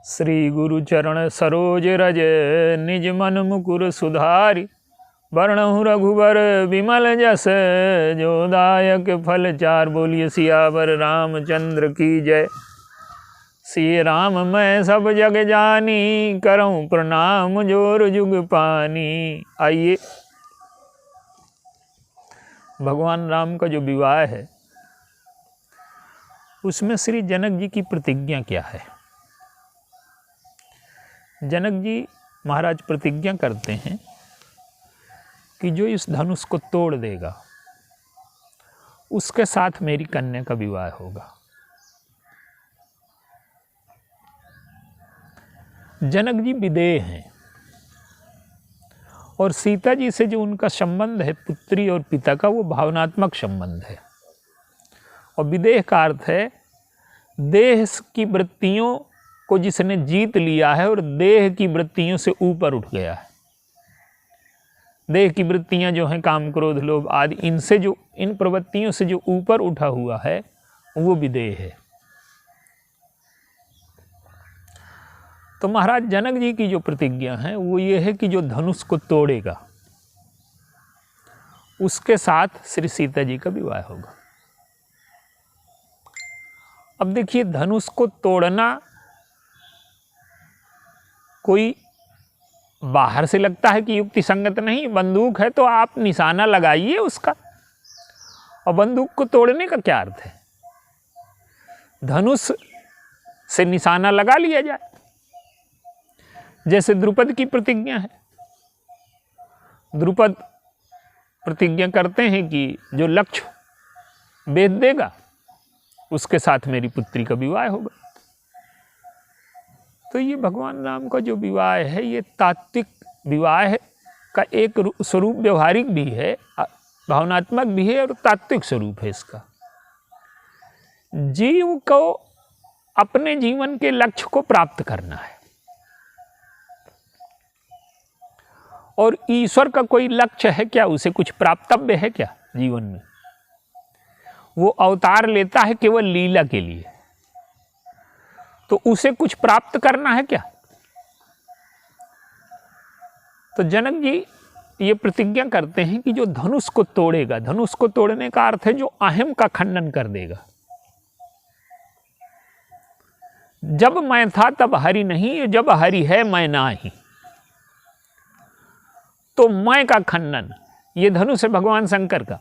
श्री गुरु चरण सरोज रज निज मन मुकुर सुधारि। वर्णहु रघुबर विमल जस जो दायक फल चार। बोलिए सियावर रामचंद्र की जय। सिय राम मैं सब जग जानी, करऊं प्रणाम जोर जुग पानी। आइए, भगवान राम का जो विवाह है उसमें श्री जनक जी की प्रतिज्ञा क्या है। जनक जी महाराज प्रतिज्ञा करते हैं कि जो इस धनुष को तोड़ देगा उसके साथ मेरी कन्या का विवाह होगा। जनक जी विदेह हैं और सीता जी से जो उनका संबंध है पुत्री और पिता का, वो भावनात्मक संबंध है। और विदेह का अर्थ है देह की वृत्तियों को जिसने जीत लिया है और देह की वृत्तियों से ऊपर उठ गया है। देह की वृत्तियां जो हैं काम क्रोध लोभ आदि, इनसे जो इन प्रवृत्तियों से जो ऊपर उठा हुआ है वो विदेह है। तो महाराज जनक जी की जो प्रतिज्ञा है वो ये है कि जो धनुष को तोड़ेगा उसके साथ श्री सीता जी का विवाह होगा। अब देखिए, धनुष को तोड़ना कोई बाहर से लगता है कि युक्ति संगत नहीं। बंदूक है तो आप निशाना लगाइए उसका, और बंदूक को तोड़ने का क्या अर्थ है। धनुष से निशाना लगा लिया जाए, जैसे द्रुपद की प्रतिज्ञा है। द्रुपद प्रतिज्ञा करते हैं कि जो लक्ष्य भेद देगा उसके साथ मेरी पुत्री का विवाह होगा। तो ये भगवान राम का जो विवाह है ये तात्विक विवाह का एक स्वरूप, व्यवहारिक भी है, भावनात्मक भी है और तात्विक स्वरूप है इसका। जीव को अपने जीवन के लक्ष्य को प्राप्त करना है और ईश्वर का कोई लक्ष्य है क्या, उसे कुछ प्राप्तव्य है क्या जीवन में। वो अवतार लेता है केवल लीला के लिए, तो उसे कुछ प्राप्त करना है क्या। तो जनक जी ये प्रतिज्ञा करते हैं कि जो धनुष को तोड़ेगा, धनुष को तोड़ने का अर्थ है जो अहम का खंडन कर देगा। जब मैं था तब हरि नहीं, जब हरि है मैं नाही। तो मैं का खंडन, ये धनुष है भगवान शंकर का।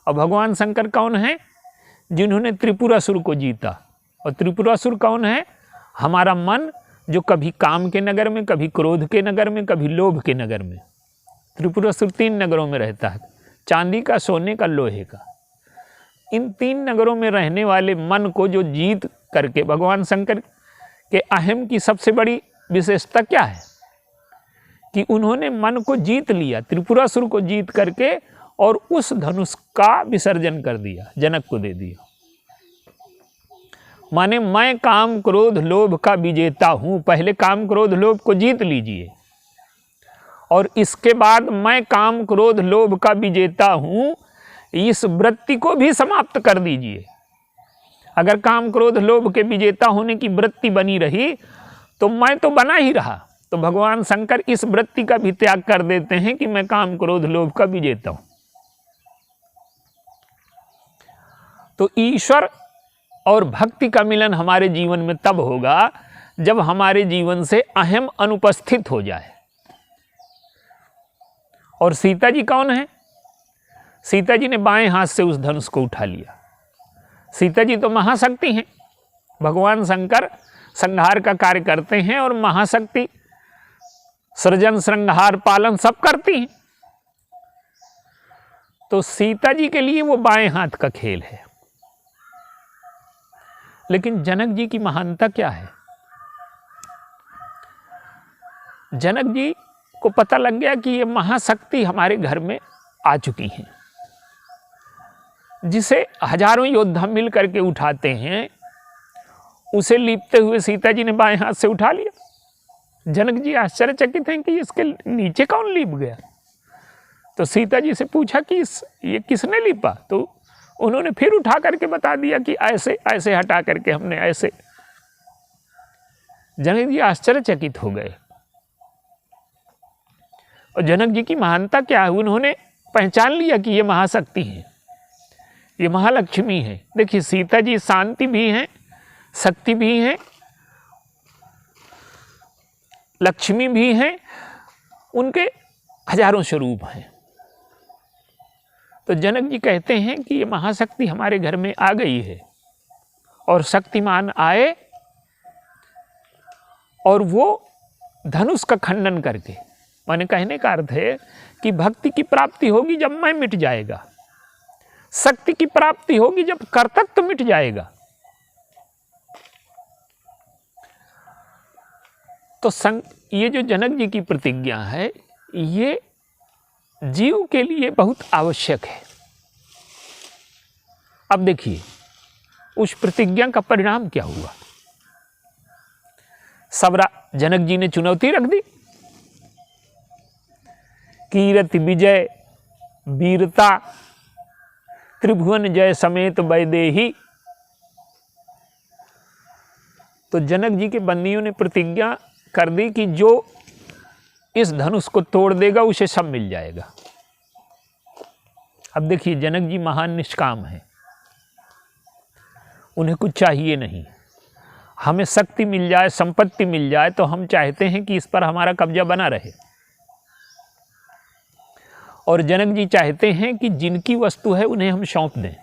और भगवान शंकर कौन है? जिन्होंने त्रिपुरासुर को जीता। और त्रिपुरासुर कौन है? हमारा मन, जो कभी काम के नगर में, कभी क्रोध के नगर में, कभी लोभ के नगर में। त्रिपुरासुर 3 नगरों में रहता है, चांदी का, सोने का, लोहे का। इन 3 नगरों में रहने वाले मन को जो जीत करके, भगवान शंकर के अहम की सबसे बड़ी विशेषता क्या है कि उन्होंने मन को जीत लिया, त्रिपुरासुर को जीत करके, और उस धनुष का विसर्जन कर दिया, जनक को दे दिया। माने मैं काम क्रोध लोभ का विजेता हूं। पहले काम क्रोध लोभ को जीत लीजिए और इसके बाद मैं काम क्रोध लोभ का विजेता हूं, इस वृत्ति को भी समाप्त कर दीजिए। अगर काम क्रोध लोभ के विजेता होने की वृत्ति बनी रही तो मैं तो बना ही रहा। तो भगवान शंकर इस वृत्ति का भी त्याग कर देते हैं कि मैं काम क्रोध लोभ का विजेता हूं। तो ईश्वर और भक्ति का मिलन हमारे जीवन में तब होगा जब हमारे जीवन से अहम अनुपस्थित हो जाए। और सीता जी कौन है? सीता जी ने बाएं हाथ से उस धनुष को उठा लिया। सीता जी तो महाशक्ति हैं। भगवान शंकर संहार का कार्य करते हैं और महाशक्ति सृजन श्रृंगार पालन सब करती हैं। तो सीता जी के लिए वो बाएं हाथ का खेल है। लेकिन जनक जी की महानता क्या है? जनक जी को पता लग गया कि ये महाशक्ति हमारे घर में आ चुकी हैं, जिसे हजारों योद्धा मिल करके उठाते हैं, उसे लीपते हुए सीता जी ने बाएं हाथ से उठा लिया। जनक जी आश्चर्यचकित हैं कि इसके नीचे कौन लीप गया। तो सीता जी से पूछा कि ये किसने लीपा। तो उन्होंने फिर उठा करके बता दिया कि ऐसे ऐसे हटा करके हमने ऐसे। जनक जी आश्चर्यचकित हो गए। और जनक जी की महानता क्या है, उन्होंने पहचान लिया कि ये महाशक्ति है, ये महालक्ष्मी है। देखिए सीता जी शांति भी हैं, शक्ति भी हैं, लक्ष्मी भी हैं, उनके हजारों स्वरूप हैं। तो जनक जी कहते हैं कि ये महाशक्ति हमारे घर में आ गई है और शक्तिमान आए और वो धनुष का खंडन करके, माने कहने का अर्थ है कि भक्ति की प्राप्ति होगी जब मैं मिट जाएगा, शक्ति की प्राप्ति होगी जब कर्तव्य मिट जाएगा। तो ये जो जनक जी की प्रतिज्ञा है ये जीव के लिए बहुत आवश्यक है। अब देखिए उस प्रतिज्ञा का परिणाम क्या हुआ। जनक जी ने चुनौती रख दी, कीरति विजय वीरता त्रिभुवन जय समेत वैदेही। तो जनक जी के बंदियों ने प्रतिज्ञा कर दी कि जो इस धनुष को तोड़ देगा उसे सब मिल जाएगा। अब देखिए जनक जी महान निष्काम हैं, उन्हें कुछ चाहिए नहीं। हमें शक्ति मिल जाए, संपत्ति मिल जाए तो हम चाहते हैं कि इस पर हमारा कब्जा बना रहे। और जनक जी चाहते हैं कि जिनकी वस्तु है उन्हें हम सौंप दें।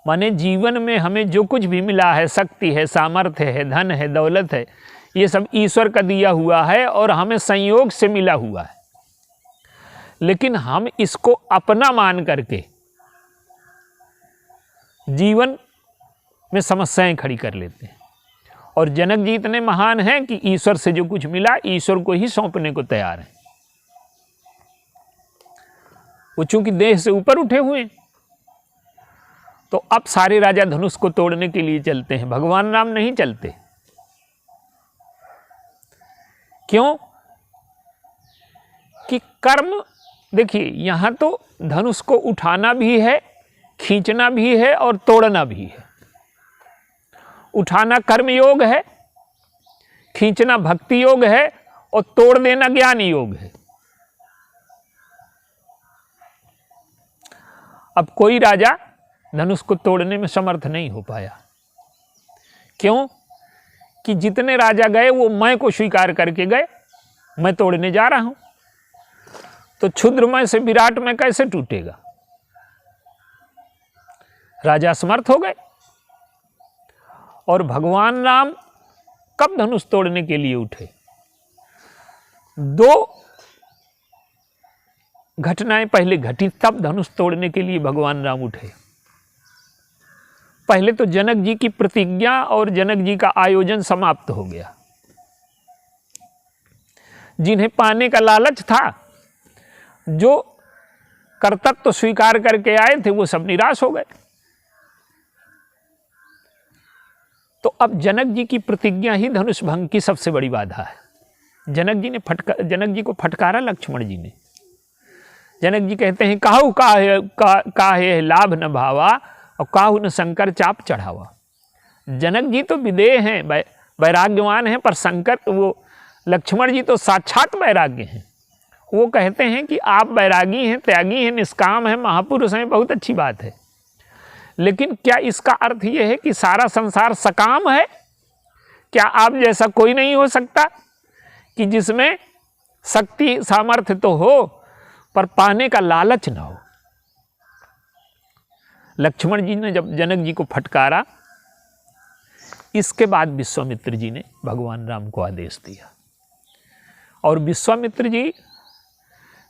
माने जीवन में हमें जो कुछ भी मिला है, शक्ति है, सामर्थ्य है, धन है, दौलत है, ये सब ईश्वर का दिया हुआ है और हमें संयोग से मिला हुआ है। लेकिन हम इसको अपना मान करके जीवन में समस्याएं खड़ी कर लेते हैं। और जनक जी इतने महान हैं कि ईश्वर से जो कुछ मिला ईश्वर को ही सौंपने को तैयार हैं। वो चूंकि देह से ऊपर उठे हुए हैं, तो अब सारे राजा धनुष को तोड़ने के लिए चलते हैं, भगवान राम नहीं चलते। क्यों? कि कर्म, देखिए यहां तो धनुष को उठाना भी है, खींचना भी है और तोड़ना भी है। उठाना कर्म योग है, खींचना भक्ति योग है और तोड़ देना ज्ञान योग है। अब कोई राजा धनुष को तोड़ने में समर्थ नहीं हो पाया। क्यों? कि जितने राजा गए वो मैं को स्वीकार करके गए, मैं तोड़ने जा रहा हूं। तो क्षुद्रमय से विराटमय कैसे टूटेगा? राजा समर्थ हो गए। और भगवान राम कब धनुष तोड़ने के लिए उठे? दो घटनाएं पहले घटी तब धनुष तोड़ने के लिए भगवान राम उठे। पहले तो जनक जी की प्रतिज्ञा और जनक जी का आयोजन समाप्त हो गया। जिन्हें पाने का लालच था, जो कर्तव्य तो स्वीकार करके आए थे, वो सब निराश हो गए। तो अब जनक जी की प्रतिज्ञा ही धनुष भंग की सबसे बड़ी बाधा है। जनक जी को फटकारा लक्ष्मण जी ने। जनक जी कहते हैं काहू काहे लाभ न भावा और काहू न शंकर चाप चढ़ावा। जनक जी तो विदेह हैं, वैराग्यवान हैं, पर शंकर वो लक्ष्मण जी तो साक्षात वैराग्य हैं। वो कहते हैं कि आप वैरागी हैं, त्यागी हैं, निष्काम हैं, महापुरुष हैं, बहुत अच्छी बात है। लेकिन क्या इसका अर्थ ये है कि सारा संसार सकाम है? क्या आप जैसा कोई नहीं हो सकता कि जिसमें शक्ति सामर्थ्य तो हो पर पाने का लालच ना हो? लक्ष्मण जी ने जब जनक जी को फटकारा, इसके बाद विश्वामित्र जी ने भगवान राम को आदेश दिया। और विश्वामित्र जी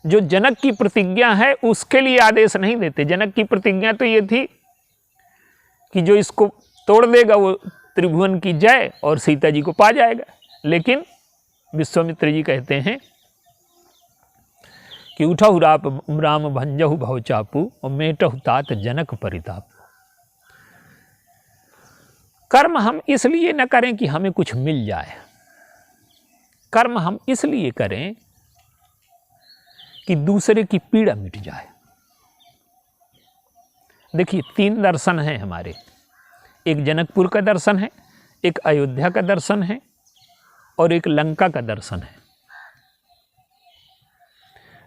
जो जनक की प्रतिज्ञा है उसके लिए आदेश नहीं देते। जनक की प्रतिज्ञा तो ये थी कि जो इसको तोड़ देगा वो त्रिभुवन की जय और सीता जी को पा जाएगा। लेकिन विश्वामित्र जी कहते हैं कि उठहु राम भंजहु भव चापू और मेटहु तात जनक परिताप। कर्म हम इसलिए न करें कि हमें कुछ मिल जाए, कर्म हम इसलिए करें कि दूसरे की पीड़ा मिट जाए। देखिए 3 दर्शन हैं हमारे। एक जनकपुर का दर्शन है, एक अयोध्या का दर्शन है और एक लंका का दर्शन है।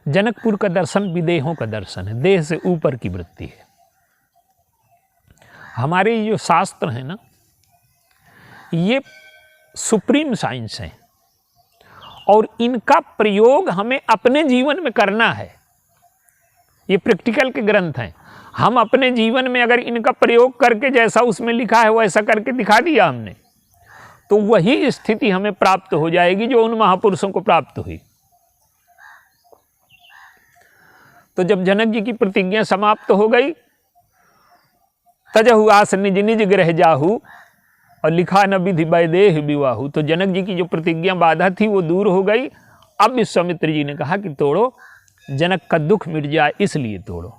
जनकपुर का दर्शन विदेहों का दर्शन है, देह से ऊपर की वृत्ति है। हमारे जो शास्त्र हैं ना, ये सुप्रीम साइंस हैं और इनका प्रयोग हमें अपने जीवन में करना है। ये प्रैक्टिकल के ग्रंथ हैं। हम अपने जीवन में अगर इनका प्रयोग करके जैसा उसमें लिखा है वैसा करके दिखा दिया हमने, तो वही स्थिति हमें प्राप्त हो जाएगी जो उन महापुरुषों को प्राप्त हुई। तो जब जनक जी की प्रतिज्ञा समाप्त हो गई, तजहु आस निज निज गृह जाहू और लिखा न विधि वैदेह विवाहु। तो जनक जी की जो प्रतिज्ञा बाधा थी वो दूर हो गई। अब विश्वामित्र जी ने कहा कि तोड़ो, जनक का दुख मिट जाए इसलिए तोड़ो।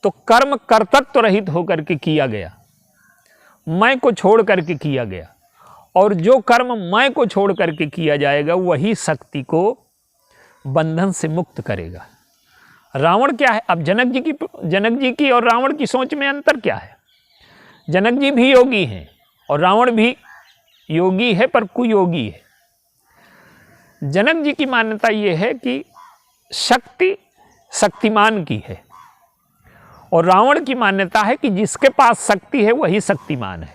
तो कर्म कर्तृत्व रहित होकर के किया गया, मैं को छोड़ करके किया गया, और जो कर्म मैं को छोड़ करके किया जाएगा वही शक्ति को बंधन से मुक्त करेगा। रावण क्या है? अब जनक जी की और रावण की सोच में अंतर क्या है? जनक जी भी योगी हैं और रावण भी योगी है पर कुयोगी है। जनक जी की मान्यता ये है कि शक्ति शक्तिमान की है, और रावण की मान्यता है कि जिसके पास शक्ति है वही शक्तिमान है।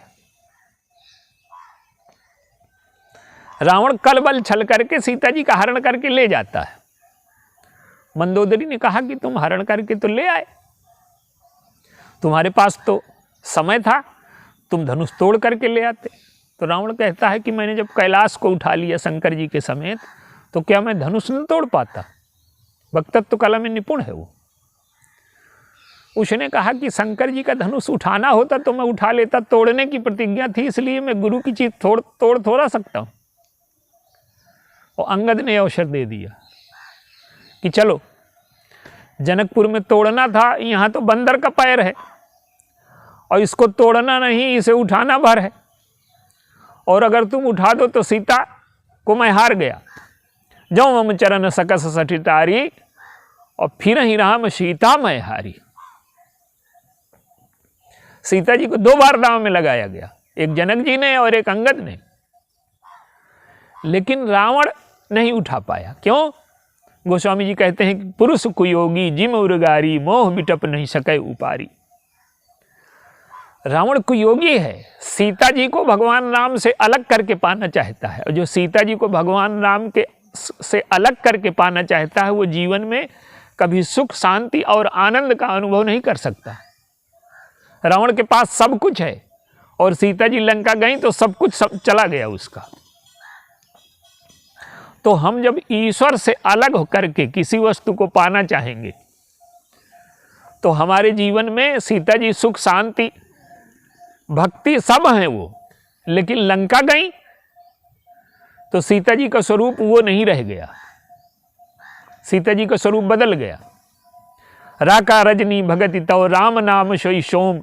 रावण कलबल छल करके सीता जी का हरण करके ले जाता है। मंदोदरी ने कहा कि तुम हरण करके तो ले आए, तुम्हारे पास तो समय था, तुम धनुष तोड़ करके ले आते। तो रावण कहता है कि मैंने जब कैलाश को उठा लिया शंकर जी के समेत, तो क्या मैं धनुष न तोड़ पाता? वक्तत्व कला में निपुण है वो। उसने कहा कि शंकर जी का धनुष उठाना होता तो मैं उठा लेता, तोड़ने की प्रतिज्ञा थी इसलिए मैं गुरु की चीज तोड़ थोड़ा सकता हूं। और अंगद ने अवसर दे दिया कि चलो, जनकपुर में तोड़ना था, यहां तो बंदर का पैर है और इसको तोड़ना नहीं, इसे उठाना भर है, और अगर तुम उठा दो तो सीता को मैं हार गया। जो मम चरण सकस सठितारी, और फिर ही राम सीता मैं हारी। सीता जी को 2 बार दांव में लगाया गया, एक जनक जी ने और एक अंगद ने, लेकिन रावण नहीं उठा पाया। क्यों? गोस्वामी जी कहते हैं कि पुरुष कुयोगी जिम उर्गारी, मोह बिटप नहीं सके उपारी। रावण कुयोगी है, सीता जी को भगवान राम से अलग करके पाना चाहता है, और जो सीता जी को भगवान राम के से अलग करके पाना चाहता है वो जीवन में कभी सुख शांति और आनंद का अनुभव नहीं कर सकता। रावण के पास सब कुछ है और सीता जी लंका गई तो सब कुछ चला गया उसका। तो हम जब ईश्वर से अलग होकर के किसी वस्तु को पाना चाहेंगे तो हमारे जीवन में सीता जी सुख शांति भक्ति सब हैं वो, लेकिन लंका गई तो सीता जी का स्वरूप वो नहीं रह गया, सीता जी का स्वरूप बदल गया। राका रजनी भगति तव राम नाम सोई सोम,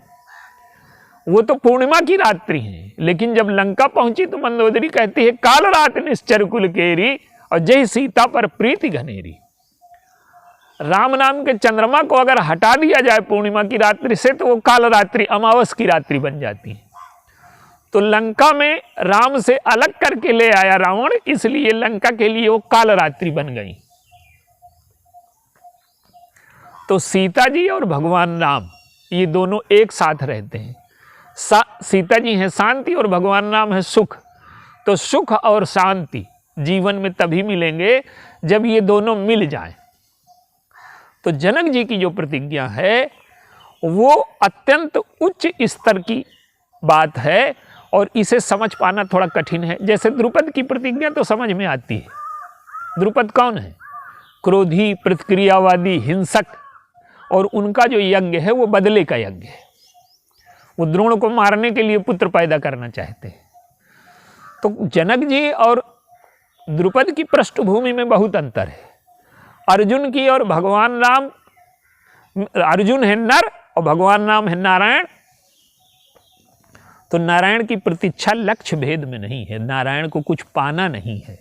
वो तो पूर्णिमा की रात्रि है, लेकिन जब लंका पहुंची तो मंदोदरी कहती है काल रात निश्चर कुल केरी, और जय सीता पर प्रीति घनेरी। राम नाम के चंद्रमा को अगर हटा दिया जाए पूर्णिमा की रात्रि से तो वो काल रात्रि अमावस की रात्रि बन जाती है। तो लंका में राम से अलग करके ले आया रावण, इसलिए लंका के लिए वो काल रात्रि बन गई। तो सीता जी और भगवान राम ये दोनों एक साथ रहते हैं। सीता जी हैं शांति और भगवान राम है सुख। तो सुख और शांति जीवन में तभी मिलेंगे जब ये दोनों मिल जाएं। तो जनक जी की जो प्रतिज्ञा है वो अत्यंत उच्च स्तर की बात है और इसे समझ पाना थोड़ा कठिन है। जैसे द्रुपद की प्रतिज्ञा तो समझ में आती है। द्रुपद कौन है? क्रोधी, प्रतिक्रियावादी, हिंसक, और उनका जो यज्ञ है वो बदले का यज्ञ है। वो द्रोण को मारने के लिए पुत्र पैदा करना चाहते हैं। तो जनक जी और द्रुपद की पृष्ठभूमि में बहुत अंतर है। अर्जुन की और भगवान राम, अर्जुन है नर और भगवान राम है नारायण। तो नारायण की प्रतीक्षा लक्ष्य भेद में नहीं है, नारायण को कुछ पाना नहीं है,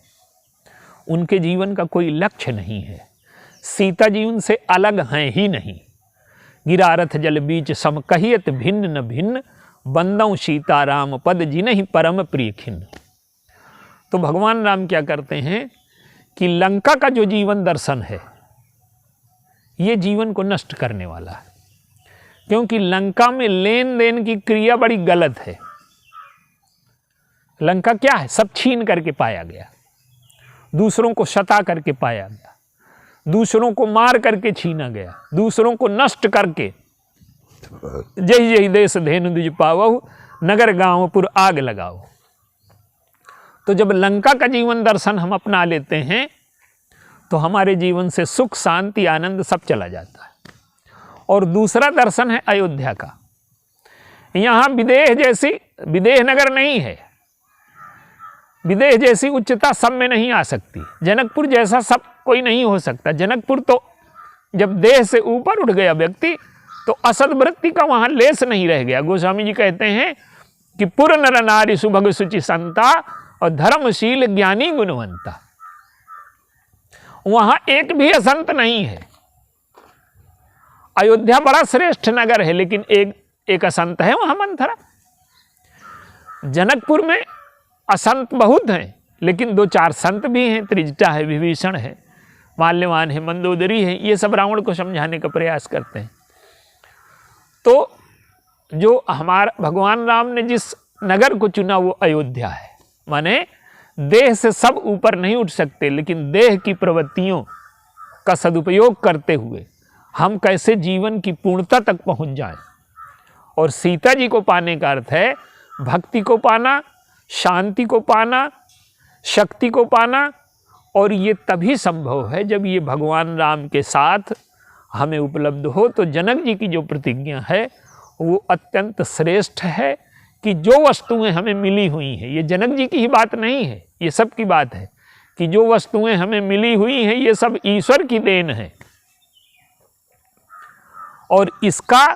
उनके जीवन का कोई लक्ष्य नहीं है। सीता जी उनसे अलग हैं ही नहीं। गिरारथ जल बीच सम कहियत भिन्न न भिन्न, बंदौ सीताराम पद जिन्हि परम प्रिय खिन्न। तो भगवान राम क्या करते हैं कि लंका का जो जीवन दर्शन है ये जीवन को नष्ट करने वाला है, क्योंकि लंका में लेन देन की क्रिया बड़ी गलत है। लंका क्या है? सब छीन करके पाया गया, दूसरों को सता करके पाया गया, दूसरों को मार करके छीना गया, दूसरों को नष्ट करके जय जय देश धेनु दुज पावहु नगर गांवपुर आग लगाओ। तो जब लंका का जीवन दर्शन हम अपना लेते हैं तो हमारे जीवन से सुख शांति आनंद सब चला जाता है। और दूसरा दर्शन है अयोध्या का। यहाँ विदेह नगर नहीं है, विदेह जैसी उच्चता सब में नहीं आ सकती, जनकपुर जैसा सब कोई नहीं हो सकता। जनकपुर तो जब देह से ऊपर उठ गया व्यक्ति तो असद वृत्ति का वहाँ लेस नहीं रह गया। गोस्वामी जी कहते हैं कि पुर नर नारी सुभग सुचि संता और धर्मशील ज्ञानी गुणवंता। वहाँ एक भी असंत नहीं है। अयोध्या बड़ा श्रेष्ठ नगर है, लेकिन एक असंत है वहाँ मंथरा। जनकपुर में असंत बहुत हैं, लेकिन 2-4 संत भी हैं। त्रिजटा है, विभीषण है, माल्यवान है, मंदोदरी है। ये सब रावण को समझाने का प्रयास करते हैं। तो जो हमारा भगवान राम ने जिस नगर को चुना वो अयोध्या है। माने देह से सब ऊपर नहीं उठ सकते, लेकिन देह की प्रवृत्तियों का सदुपयोग करते हुए हम कैसे जीवन की पूर्णता तक पहुंच जाएं। और सीता जी को पाने का अर्थ है भक्ति को पाना, शांति को पाना, शक्ति को पाना। और ये तभी संभव है जब ये भगवान राम के साथ हमें उपलब्ध हो। तो जनक जी की जो प्रतिज्ञा है वो अत्यंत श्रेष्ठ है कि जो वस्तुएं हमें मिली हुई हैं, ये जनक जी की ही बात नहीं है, ये सब की बात है कि जो वस्तुएं हमें मिली हुई हैं ये सब ईश्वर की देन है। और इसका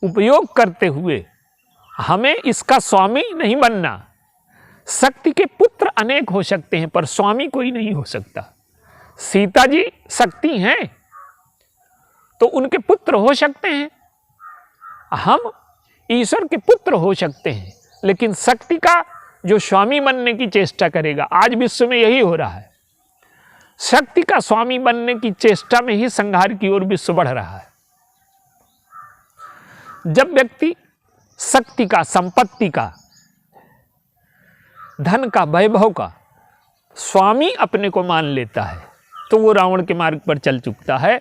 उपयोग करते हुए हमें इसका स्वामी नहीं बनना। शक्ति के पुत्र अनेक हो सकते हैं पर स्वामी कोई नहीं हो सकता। सीता जी शक्ति हैं तो उनके पुत्र हो सकते हैं, हम ईश्वर के पुत्र हो सकते हैं, लेकिन शक्ति का जो स्वामी बनने की चेष्टा करेगा, आज विश्व में यही हो रहा है। शक्ति का स्वामी बनने की चेष्टा में ही संहार की ओर विश्व बढ़ रहा है। जब व्यक्ति शक्ति का, संपत्ति का, धन का, वैभव का स्वामी अपने को मान लेता है तो वो रावण के मार्ग पर चल चुकता है।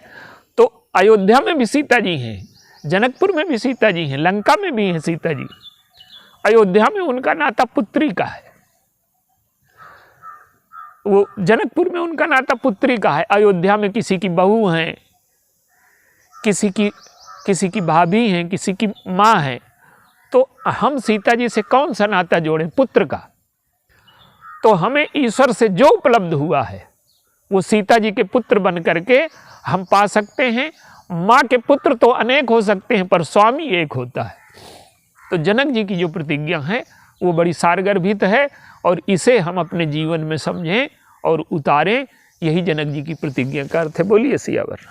तो अयोध्या में भी सीता जी हैं, जनकपुर में भी सीता जी हैं, लंका में भी हैं सीता जी। अयोध्या में उनका नाता पुत्री का है, वो जनकपुर में उनका नाता पुत्री का है। अयोध्या में किसी की बहू हैं, किसी की भाभी हैं, किसी की माँ है। तो हम सीता जी से कौन सा नाता जोड़ें? पुत्र का। तो हमें ईश्वर से जो उपलब्ध हुआ है वो सीता जी के पुत्र बन करके हम पा सकते हैं। माँ के पुत्र तो अनेक हो सकते हैं पर स्वामी एक होता है। तो जनक जी की जो प्रतिज्ञा है वो बड़ी सारगर्भित है और इसे हम अपने जीवन में समझें और उतारें। यही जनक जी की प्रतिज्ञा का अर्थ है। बोलिए सियावर।